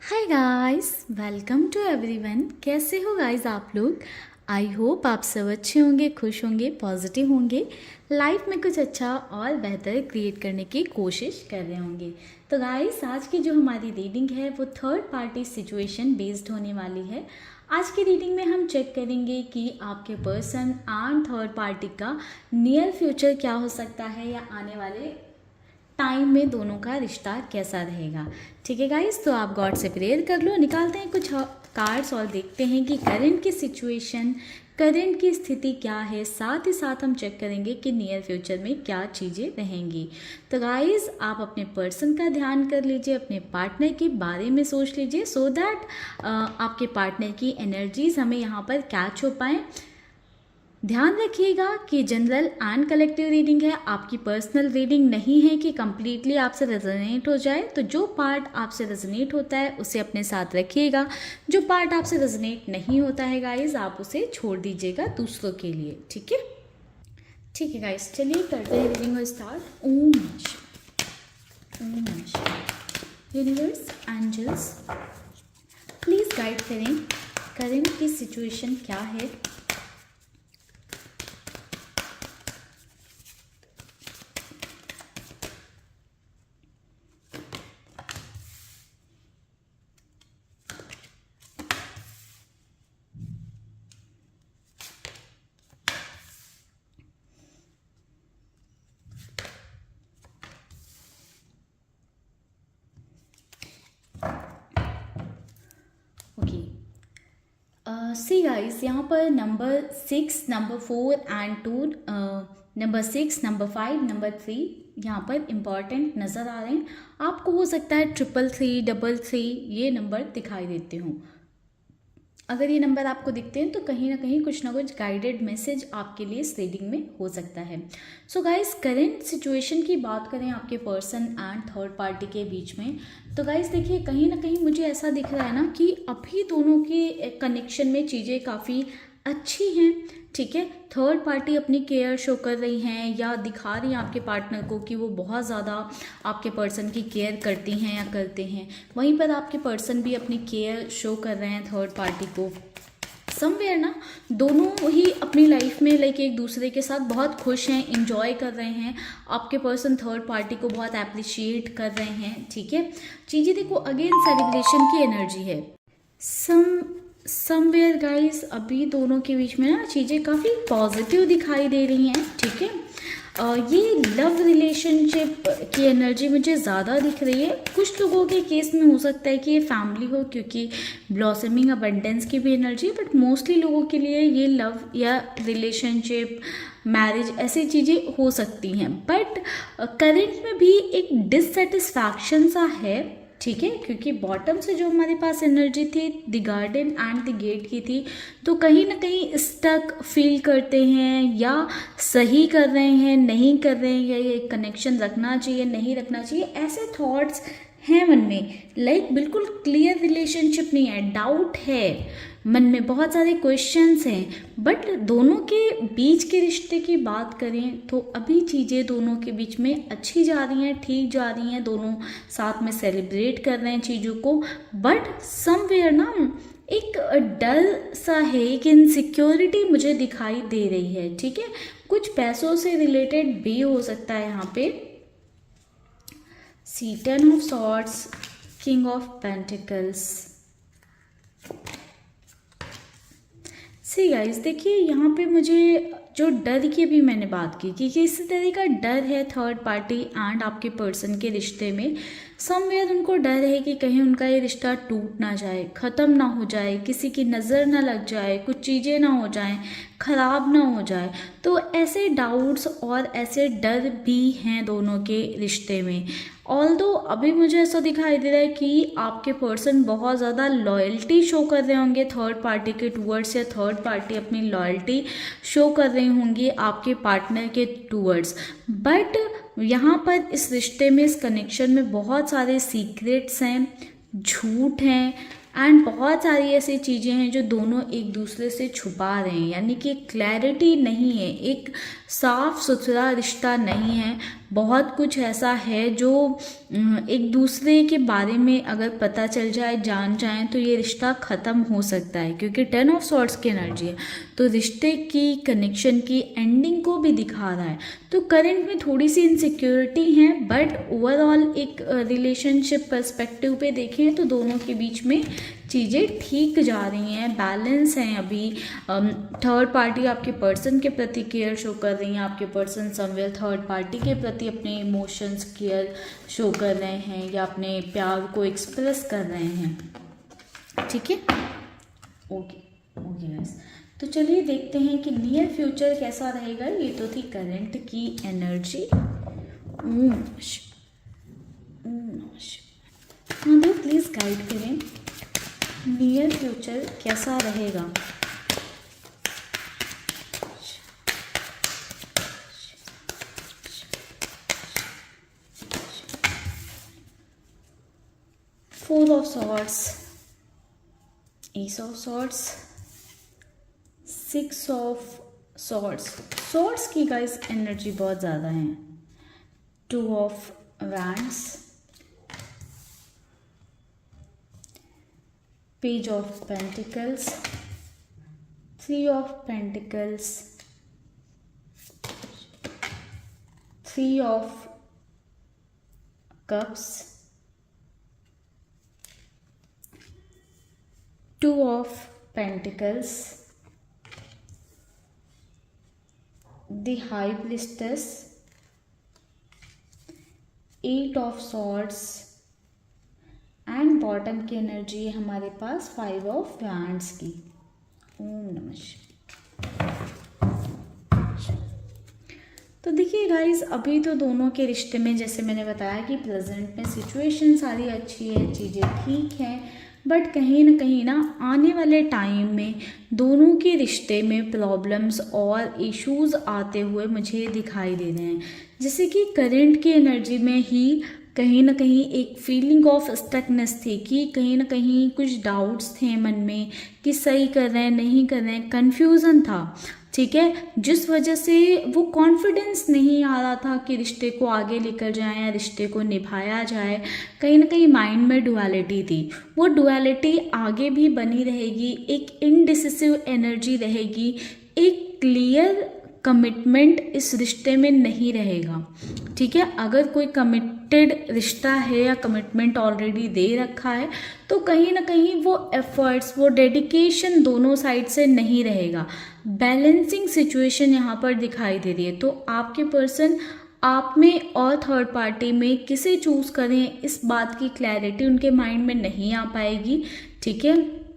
Hi guys, welcome to everyone. कैसे हो guys आप लोग? आई होप आप सब अच्छे होंगे, खुश होंगे, पॉजिटिव होंगे, लाइफ में कुछ अच्छा और बेहतर क्रिएट करने की कोशिश कर रहे होंगे। तो गाइस, आज की जो हमारी रीडिंग है वो थर्ड पार्टी सिचुएशन बेस्ड होने वाली है। आज की रीडिंग में हम चेक करेंगे कि आपके पर्सन एंड थर्ड पार्टी का नियर फ्यूचर क्या हो सकता है या आने वाले टाइम में दोनों का रिश्ता कैसा रहेगा। ठीक है गाइस, तो आप गॉड से प्रेयर कर लो, निकालते हैं कुछ कार्ड्स और देखते हैं कि करंट की सिचुएशन, करंट की स्थिति क्या है। साथ ही साथ हम चेक करेंगे कि नियर फ्यूचर में क्या चीज़ें रहेंगी। तो गाइस, आप अपने पर्सन का ध्यान कर लीजिए, अपने पार्टनर के बारे में सोच लीजिए, सो दैट आपके पार्टनर की एनर्जीज हमें यहाँ पर कैच हो पाएँ। ध्यान रखिएगा कि जनरल एंड कलेक्टिव रीडिंग है, आपकी पर्सनल रीडिंग नहीं है कि कंप्लीटली आपसे रेजोनेट हो जाए। तो जो पार्ट आपसे रेजोनेट होता है उसे अपने साथ रखिएगा, जो पार्ट आपसे रेजोनेट नहीं होता है गाइस आप उसे छोड़ दीजिएगा दूसरों के लिए। ठीक है, ठीक है गाइस, चलिए करते हैं रीडिंग को start. Om universe, angels please guide करें, करंट की सिचुएशन क्या है। ओके, सी गाइस, यहाँ पर number 6, number 4 and 2, number 6, number 5, number 3 यहाँ पर इम्पॉर्टेंट नज़र आ रहे हैं। आपको हो सकता है 333, 33 ये नंबर दिखाई देते हों। अगर ये नंबर आपको दिखते हैं तो कहीं ना कुछ गाइडेड मैसेज आपके लिए इस रीडिंग में हो सकता है। सो गाइस, करंट सिचुएशन की बात करें आपके पर्सन एंड थर्ड पार्टी के बीच में, तो गाइस देखिए, कहीं ना कहीं मुझे ऐसा दिख रहा है ना कि अभी दोनों के कनेक्शन में चीज़ें काफ़ी अच्छी हैं। ठीक है, थर्ड पार्टी अपनी केयर शो कर रही हैं या दिखा रही हैं आपके पार्टनर को कि वो बहुत ज़्यादा आपके पर्सन की केयर करती हैं या करते हैं। वहीं पर आपके पर्सन भी अपनी केयर शो कर रहे हैं थर्ड पार्टी को। समवेयर ना दोनों ही अपनी लाइफ में लाइक एक दूसरे के साथ बहुत खुश हैं, इंजॉय कर रहे हैं। आपके पर्सन थर्ड पार्टी को बहुत अप्रिशिएट कर रहे हैं। ठीक है, चीज़ें देखो, अगेन सेलिब्रेशन की एनर्जी है। समवेयर गाइस, अभी दोनों के बीच में ना चीज़ें काफ़ी पॉजिटिव दिखाई दे रही हैं। ठीक है, ये लव रिलेशनशिप की एनर्जी मुझे ज़्यादा दिख रही है। कुछ लोगों के केस में हो सकता है कि ये फैमिली हो, क्योंकि ब्लॉसमिंग अबंडेंस की भी एनर्जी, बट मोस्टली लोगों के लिए ये लव या रिलेशनशिप, मैरिज ऐसी चीज़ें हो सकती हैं। बट करंट में भी एक डिससेटिस्फैक्शन सा है। ठीक है, क्योंकि बॉटम से जो हमारे पास एनर्जी थी the garden and the gate की थी, तो कहीं ना कहीं स्टक फील करते हैं या सही कर रहे हैं, नहीं कर रहे हैं, या ये कनेक्शन रखना चाहिए, नहीं रखना चाहिए, ऐसे थॉट्स हैं मन में। लाइक बिल्कुल क्लियर रिलेशनशिप नहीं है, डाउट है मन में, बहुत सारे क्वेश्चंस हैं। बट दोनों के बीच के रिश्ते की बात करें तो अभी चीज़ें दोनों के बीच में अच्छी जा रही हैं, ठीक जा रही हैं, दोनों साथ में सेलिब्रेट कर रहे हैं चीज़ों को। बट समवेयर ना एक डर सा है, एक इनसिक्योरिटी मुझे दिखाई दे रही है। ठीक है, कुछ पैसों से रिलेटेड भी हो सकता है यहाँ पे। सी 10 of swords, king of pentacles. See guys, देखिए यहाँ पे मुझे जो डर की भी मैंने बात की कि किसी तरह का डर है थर्ड पार्टी एंड आपके पर्सन के रिश्ते में। समवेयर उनको डर है कि कहीं उनका ये रिश्ता टूट ना जाए, ख़त्म ना हो जाए, किसी की नज़र ना लग जाए, कुछ चीज़ें ना हो जाएं, ख़राब ना हो जाए। तो ऐसे डाउट्स और ऐसे डर भी हैं दोनों के रिश्ते में। ऑल्दो अभी मुझे ऐसा दिखाई दे रहा है कि आपके पर्सन बहुत ज़्यादा लॉयल्टी शो कर रहे होंगे थर्ड पार्टी के टूवर्ड्स, या थर्ड पार्टी अपनी लॉयल्टी शो कर रही होंगी आपके पार्टनर के टूवर्ड्स। बट यहाँ पर इस रिश्ते में, इस कनेक्शन में बहुत सारे सीक्रेट्स हैं, झूठ हैं एंड बहुत सारी ऐसी चीज़ें हैं जो दोनों एक दूसरे से छुपा रहे हैं। यानी कि क्लैरिटी नहीं है, एक साफ सुथरा रिश्ता नहीं है। बहुत कुछ ऐसा है जो एक दूसरे के बारे में अगर पता चल जाए, जान जाए, तो ये रिश्ता ख़त्म हो सकता है, क्योंकि 10 ऑफ सॉर्ड्स की एनर्जी है, तो रिश्ते की, कनेक्शन की एंडिंग को भी दिखा रहा है। तो करंट में थोड़ी सी इनसिक्योरिटी है, बट ओवरऑल एक रिलेशनशिप पर्सपेक्टिव पे देखें तो दोनों के बीच में चीज़ें ठीक जा रही हैं, बैलेंस हैं। अभी थर्ड पार्टी आपके पर्सन के प्रति केयर शो कर रही हैं, आपके पर्सन समवेयर थर्ड पार्टी के प्रति अपने इमोशंस केयर शो कर रहे हैं या अपने प्यार को एक्सप्रेस कर रहे हैं। ठीक है, ओके गाइस, तो चलिए देखते हैं कि नियर फ्यूचर कैसा रहेगा। ये तो थी करंट की एनर्जी। हाँ, प्लीज़ गाइड करें नियर फ्यूचर कैसा रहेगा। Four of swords, ace of swords, six of swords. Swords की गाइस एनर्जी बहुत ज़्यादा है। Two of wands, page of pentacles, three of pentacles, three of cups, two of pentacles, the high priestess, eight of swords and bottom की energy है हमारे पास five of wands की। ओम नमः शिवाय। तो देखिए गाइस, अभी तो दोनों के रिश्ते में जैसे मैंने बताया कि प्रेजेंट में सिचुएशन सारी अच्छी है, चीज़ें ठीक हैं, बट कहीं ना आने वाले टाइम में दोनों के रिश्ते में प्रॉब्लम्स और इश्यूज आते हुए मुझे दिखाई दे रहे हैं। जैसे कि करंट की एनर्जी में ही कहीं ना कहीं एक फीलिंग ऑफ स्टकनेस थी कि कहीं ना कहीं कुछ डाउट्स थे मन में कि सही कर रहे हैं, नहीं कर रहे हैं, कन्फ्यूज़न था। ठीक है, जिस वजह से वो कॉन्फिडेंस नहीं आ रहा था कि रिश्ते को आगे लेकर जाएं या रिश्ते को निभाया जाए। कहीं ना कहीं माइंड में डुअलिटी थी, वो डुअलिटी आगे भी बनी रहेगी, एक इनडिसिसिव एनर्जी रहेगी, एक क्लियर कमिटमेंट इस रिश्ते में नहीं रहेगा। ठीक है, अगर कोई कमिटेड रिश्ता है या कमिटमेंट ऑलरेडी दे रखा है तो कहीं ना कहीं वो एफर्ट्स, वो डेडिकेशन दोनों साइड से नहीं रहेगा। बैलेंसिंग सिचुएशन यहाँ पर दिखाई दे रही है। तो आपके पर्सन आप में और थर्ड पार्टी में किसे चूज़ करें, इस बात की क्लैरिटी उनके माइंड में नहीं आ पाएगी। ठीक है,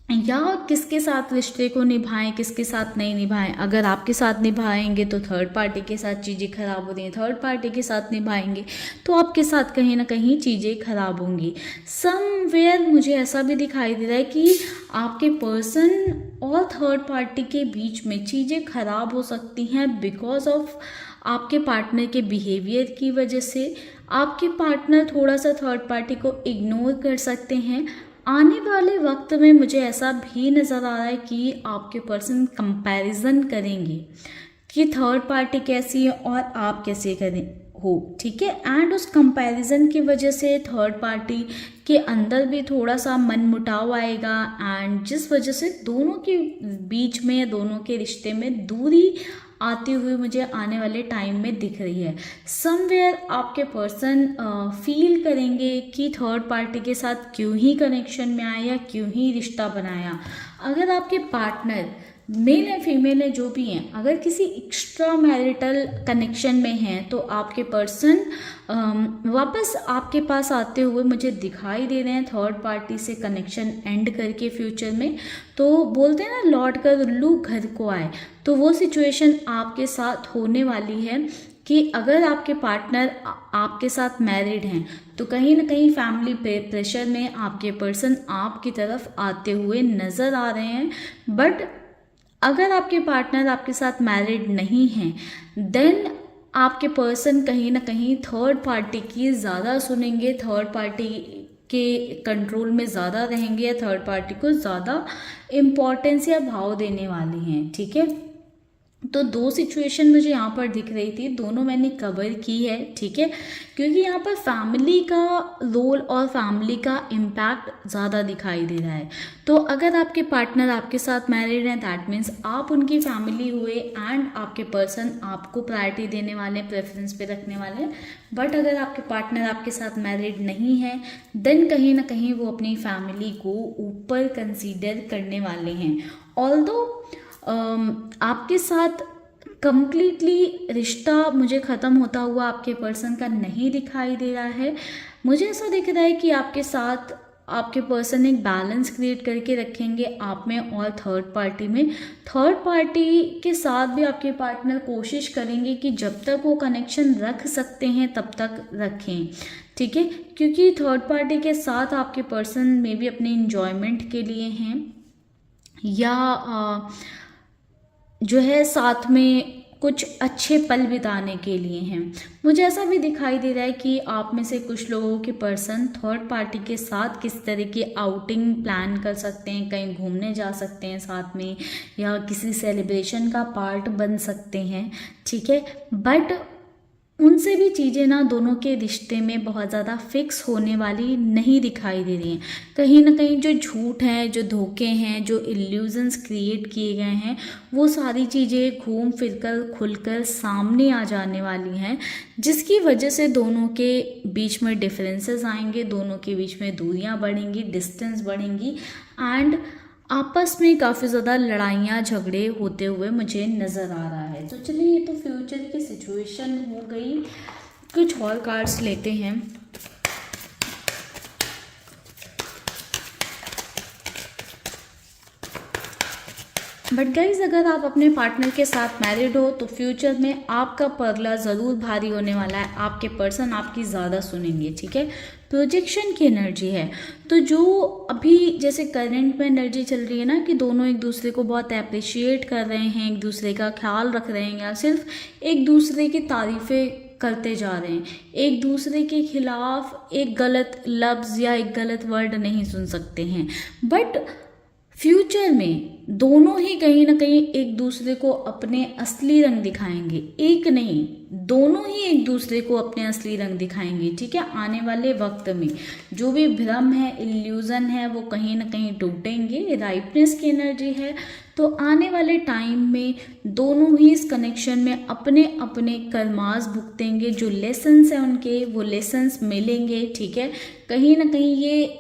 या किसके साथ रिश्ते को निभाएं, किसके साथ नहीं निभाएं। अगर आपके साथ निभाएंगे तो थर्ड पार्टी के साथ चीज़ें खराब हो रही हैं, थर्ड पार्टी के साथ निभाएंगे तो आपके साथ कहीं ना कहीं चीज़ें खराब होंगी। समवेयर मुझे ऐसा भी दिखाई दे रहा है कि आपके पर्सन और थर्ड पार्टी के बीच में चीज़ें खराब हो सकती हैं बिकॉज ऑफ आपके पार्टनर के बिहेवियर की वजह से। आपके पार्टनर थोड़ा सा थर्ड पार्टी को इग्नोर कर सकते हैं। आने वाले वक्त में मुझे ऐसा भी नज़र आ रहा है कि आपके पर्सन कंपैरिजन करेंगे कि थर्ड पार्टी कैसी है और आप कैसे करें हो। ठीक है, एंड उस कंपैरिजन की वजह से थर्ड पार्टी के अंदर भी थोड़ा सा मन मुटाव आएगा, एंड जिस वजह से दोनों के बीच में, दोनों के रिश्ते में दूरी आती हुई मुझे आने वाले टाइम में दिख रही है। समवेयर आपके पर्सन फील करेंगे कि थर्ड पार्टी के साथ क्यों ही कनेक्शन में आया या क्यों ही रिश्ता बनाया। अगर आपके पार्टनर मेल है फीमेल है जो भी हैं, अगर किसी एक्स्ट्रा मैरिटल कनेक्शन में हैं तो आपके पर्सन वापस आपके पास आते हुए मुझे दिखाई दे रहे हैं, थर्ड पार्टी से कनेक्शन एंड करके फ्यूचर में। तो बोलते हैं ना, लौट कर उल्लू घर को आए, तो वो सिचुएशन आपके साथ होने वाली है कि अगर आपके पार्टनर आपके साथ मैरिड हैं तो कहीं ना कहीं फैमिली प्रेशर में आपके पर्सन आपकी तरफ आते हुए नज़र आ रहे हैं। बट अगर आपके पार्टनर आपके साथ मैरिड नहीं हैं देन आपके पर्सन कहीं ना कहीं थर्ड पार्टी की ज़्यादा सुनेंगे, थर्ड पार्टी के कंट्रोल में ज़्यादा रहेंगे या थर्ड पार्टी को ज़्यादा इम्पोर्टेंस या भाव देने वाले हैं। ठीक है, तो दो सिचुएशन मुझे यहाँ पर दिख रही थी, दोनों मैंने कवर की है, ठीक है, क्योंकि यहाँ पर फैमिली का रोल और फैमिली का इम्पैक्ट ज़्यादा दिखाई दे रहा है। तो अगर आपके पार्टनर आपके साथ मैरिड हैं, दैट मीन्स आप उनकी फैमिली हुए एंड आपके पर्सन आपको प्रायोरिटी देने वाले हैं, प्रेफरेंस पे रखने वाले हैं। बट अगर आपके पार्टनर आपके साथ मैरिड नहीं है, देन कहीं ना कहीं वो अपनी फैमिली को ऊपर कंसीडर करने वाले हैं। ऑल्दो आपके साथ कंप्लीटली रिश्ता मुझे ख़त्म होता हुआ आपके पर्सन का नहीं दिखाई दे रहा है। मुझे ऐसा दिख रहा है कि आपके साथ आपके पर्सन एक बैलेंस क्रिएट करके रखेंगे आप में और थर्ड पार्टी में। थर्ड पार्टी के साथ भी आपके पार्टनर कोशिश करेंगे कि जब तक वो कनेक्शन रख सकते हैं तब तक रखें, ठीक है, क्योंकि थर्ड पार्टी के साथ आपके पर्सन में भी अपने इंजॉयमेंट के लिए हैं या जो है साथ में कुछ अच्छे पल बिताने के लिए हैं। मुझे ऐसा भी दिखाई दे रहा है कि आप में से कुछ लोगों के पर्सन थर्ड पार्टी के साथ किस तरह की आउटिंग प्लान कर सकते हैं, कहीं घूमने जा सकते हैं साथ में या किसी सेलिब्रेशन का पार्ट बन सकते हैं, ठीक है। बट उनसे भी चीज़ें ना दोनों के रिश्ते में बहुत ज़्यादा फिक्स होने वाली नहीं दिखाई दे रही हैं। कहीं ना कहीं जो झूठ है, जो धोखे हैं, जो इल्यूजन्स क्रिएट किए गए हैं, वो सारी चीज़ें घूम फिर कर खुलकर सामने आ जाने वाली हैं, जिसकी वजह से दोनों के बीच में डिफरेंसेस आएंगे, दोनों के बीच में दूरियां बढ़ेंगी, डिस्टेंस बढ़ेंगी एंड आपस में काफ़ी ज़्यादा लड़ाइयाँ झगड़े होते हुए मुझे नज़र आ रहा है। तो चलिए, ये तो फ्यूचर की सिचुएशन हो गई। कुछ और कार्ड्स लेते हैं। बट गाइज, अगर आप अपने पार्टनर के साथ मैरिड हो तो फ्यूचर में आपका पगला ज़रूर भारी होने वाला है। आपके पर्सन आपकी ज़्यादा सुनेंगे, ठीक है। प्रोजेक्शन की एनर्जी है। तो जो अभी जैसे करंट में एनर्जी चल रही है ना कि दोनों एक दूसरे को बहुत अप्रिशिएट कर रहे हैं, एक दूसरे का ख्याल रख रहे हैं या सिर्फ एक दूसरे की तारीफ़ें करते जा रहे हैं, एक दूसरे के खिलाफ एक गलत लफ्ज़ या एक गलत वर्ड नहीं सुन सकते हैं। बट फ्यूचर में दोनों ही कहीं ना कहीं एक दूसरे को अपने असली रंग दिखाएंगे। एक नहीं, दोनों ही एक दूसरे को अपने असली रंग दिखाएंगे, ठीक है। आने वाले वक्त में जो भी भ्रम है, इल्यूजन है, वो कहीं ना कहीं टूटेंगे। राइटनेस की एनर्जी है। तो आने वाले टाइम में दोनों ही इस कनेक्शन में अपने अपने कर्मास भुगतेंगे। जो लेसन्स हैं उनके, वो लेसन्स मिलेंगे, ठीक है। कहीं ना कहीं ये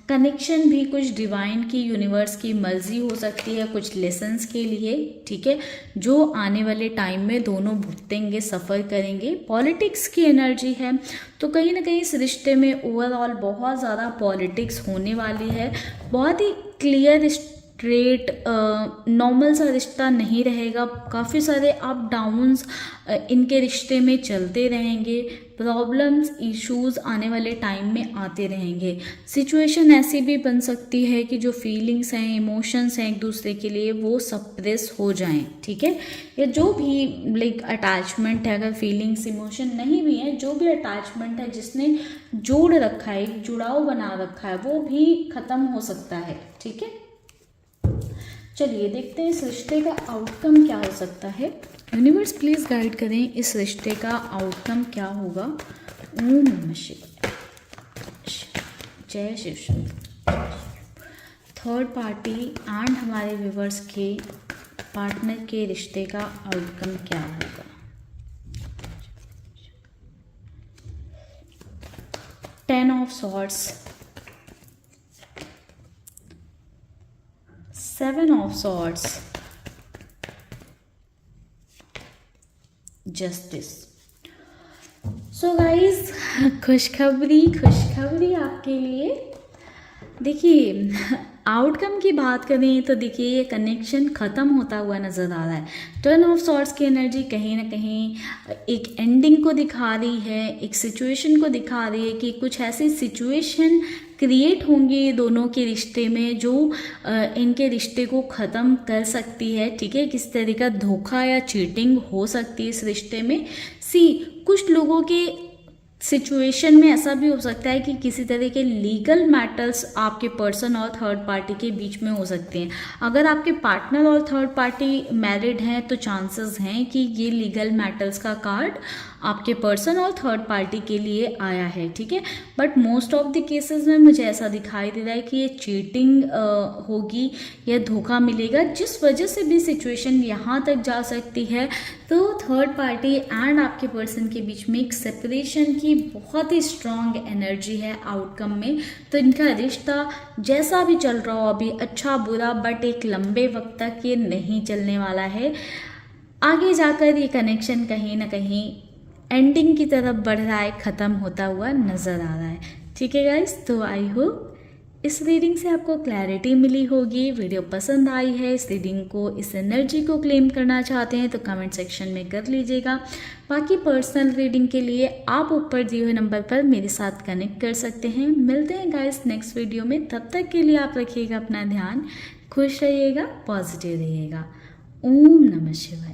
कनेक्शन भी कुछ डिवाइन की, यूनिवर्स की मर्जी हो सकती है कुछ लेसन्स के लिए, ठीक है, जो आने वाले टाइम में दोनों भुगतेंगे, सफ़र करेंगे। पॉलिटिक्स की एनर्जी है। तो कहीं ना कहीं इस रिश्ते में ओवरऑल बहुत ज़्यादा पॉलिटिक्स होने वाली है। बहुत ही क्लियर स्ट्रेट नॉर्मल सा रिश्ता नहीं रहेगा। काफ़ी सारे अप डाउन्स इनके रिश्ते में चलते रहेंगे। प्रॉब्लम्स, इश्यूज आने वाले टाइम में आते रहेंगे। सिचुएशन ऐसी भी बन सकती है कि जो फीलिंग्स हैं, इमोशंस हैं एक दूसरे के लिए, वो सप्रेस हो जाएं, ठीक है। या जो भी लाइक अटैचमेंट है, अगर फीलिंग्स इमोशन नहीं भी है, जो भी अटैचमेंट है जिसने जोड़ रखा है, एक जुड़ाव बना रखा है, वो भी ख़त्म हो सकता है, ठीक है। चलिए देखते हैं इस रिश्ते का आउटकम क्या हो सकता है। यूनिवर्स प्लीज़ गाइड करें, इस रिश्ते का आउटकम क्या होगा। ओम नमः शिवाय, जय Shiv Shankar. Third party and हमारे व्यूवर्स के पार्टनर के रिश्ते का आउटकम क्या होगा। 10 of swords, 7 of swords, justice. So guys, खुशखबरी आपके लिए। देखिए, आउटकम की बात करें तो देखिए ये कनेक्शन ख़त्म होता हुआ नज़र आ रहा है। 10 ऑफ सॉर्ड्स की एनर्जी कहीं ना कहीं एक एंडिंग को दिखा रही है, एक सिचुएशन को दिखा रही है कि कुछ ऐसी सिचुएशन क्रिएट होंगी दोनों के रिश्ते में जो इनके रिश्ते को ख़त्म कर सकती है, ठीक है। किस तरह का धोखा या चीटिंग हो सकती है इस रिश्ते में। कुछ लोगों के सिचुएशन में ऐसा भी हो सकता है कि किसी तरह के लीगल मैटर्स आपके पर्सन और थर्ड पार्टी के बीच में हो सकते हैं। अगर आपके पार्टनर और थर्ड पार्टी मैरिड हैं तो चांसेस हैं कि ये लीगल मैटर्स का कार्ड आपके पर्सन और थर्ड पार्टी के लिए आया है, ठीक है। But most of the cases में मुझे ऐसा दिखाई दे रहा है कि ये चीटिंग होगी या धोखा मिलेगा, जिस वजह से भी सिचुएशन यहाँ तक जा सकती है। तो थर्ड पार्टी एंड आपके पर्सन के बीच में एक सेपरेशन की बहुत ही स्ट्रॉन्ग एनर्जी है आउटकम में। तो इनका रिश्ता जैसा भी चल रहा हो अभी, अच्छा बुरा, बट एक लंबे वक्त तक ये नहीं चलने वाला है। आगे जाकर ये कनेक्शन कहीं ना कहीं एंडिंग की तरफ बढ़ रहा है, ख़त्म होता हुआ नज़र आ रहा है, ठीक है गाइस। तो आई होप इस रीडिंग से आपको क्लैरिटी मिली होगी। वीडियो पसंद आई है, इस रीडिंग को, इस एनर्जी को क्लेम करना चाहते हैं तो कमेंट सेक्शन में कर लीजिएगा। बाकी पर्सनल रीडिंग के लिए आप ऊपर दिए हुए नंबर पर मेरे साथ कनेक्ट कर सकते हैं। मिलते हैं गाइस नेक्स्ट वीडियो में, तब तक के लिए आप रखिएगा अपना ध्यान, खुश रहिएगा, पॉजिटिव रहिएगा। ओम नमः शिवाय।